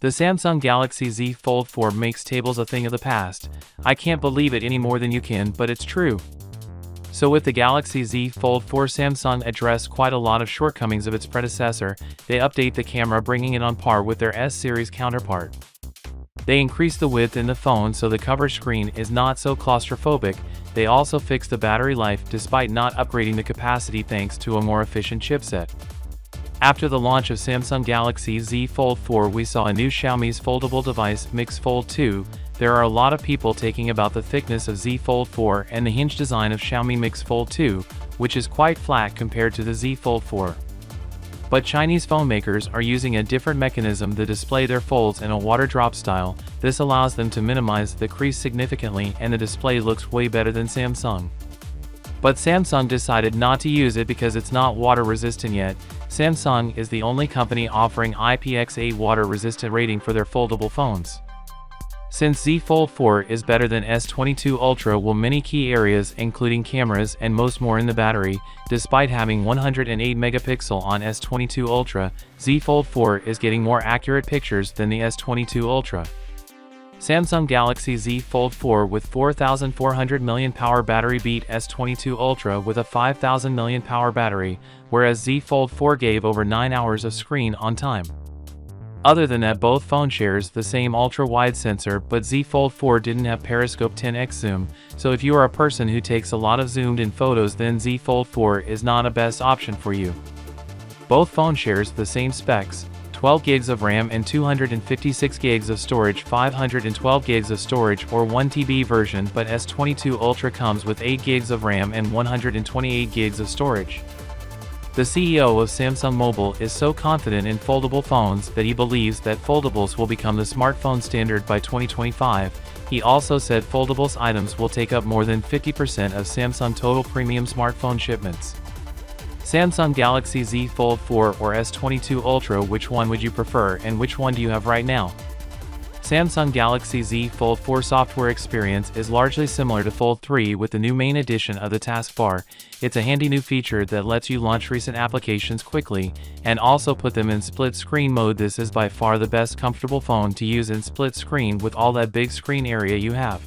The Samsung Galaxy Z Fold 4 makes tables a thing of the past. I can't believe it any more than you can, but it's true. So with the Galaxy Z Fold 4, Samsung addressed quite a lot of shortcomings of its predecessor. They update the camera, bringing it on par with their S-series counterpart. They increased the width in the phone so the cover screen is not so claustrophobic. They also fixed the battery life despite not upgrading the capacity thanks to a more efficient chipset. After the launch of Samsung Galaxy Z Fold 4, we saw a new Xiaomi's foldable device, Mix Fold 2. There are a lot of people talking about the thickness of Z Fold 4 and the hinge design of Xiaomi Mix Fold 2, which is quite flat compared to the Z Fold 4. But Chinese phone makers are using a different mechanism to display their folds in a water drop style. This allows them to minimize the crease significantly, and the display looks way better than Samsung. But Samsung decided not to use it because it's not water resistant yet. Samsung is the only company offering IPX8 water resistant rating for their foldable phones. Since Z Fold 4 is better than S22 Ultra in many key areas including cameras and most more in the battery, despite having 108 megapixel on S22 Ultra, Z Fold 4 is getting more accurate pictures than the S22 Ultra. Samsung Galaxy Z Fold 4 with 4400 mAh battery beat S22 Ultra with a 5000 mAh battery, whereas Z Fold 4 gave over 9 hours of screen on time. Other than that, both phones shares the same ultra-wide sensor, but Z Fold 4 didn't have periscope 10x zoom, so if you are a person who takes a lot of zoomed-in photos, then Z Fold 4 is not a best option for you. Both phones shares the same specs, 12 gigs of RAM and 256 gigs of storage, 512 gigs of storage or 1 TB version, but S22 Ultra comes with 8 gigs of RAM and 128 gigs of storage. The CEO of Samsung Mobile is so confident in foldable phones that he believes that foldables will become the smartphone standard by 2025. He also said foldables items will take up more than 50% of Samsung total premium smartphone shipments. Samsung Galaxy Z Fold 4 or S22 Ultra, which one would you prefer and which one do you have right now? Samsung Galaxy Z Fold 4 software experience is largely similar to Fold 3 with the new main addition of the taskbar. It's a handy new feature that lets you launch recent applications quickly and also put them in split screen mode. This is by far the best comfortable phone to use in split screen with all that big screen area you have.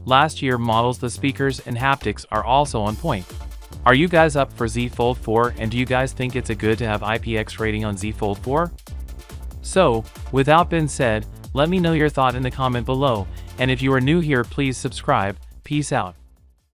Last year models, the speakers and haptics are also on point. Are you guys up for Z Fold 4, and do you guys think it's a good to have IPX rating on Z Fold 4? So, without being said, let me know your thought in the comment below, and if you are new here, please subscribe. Peace out.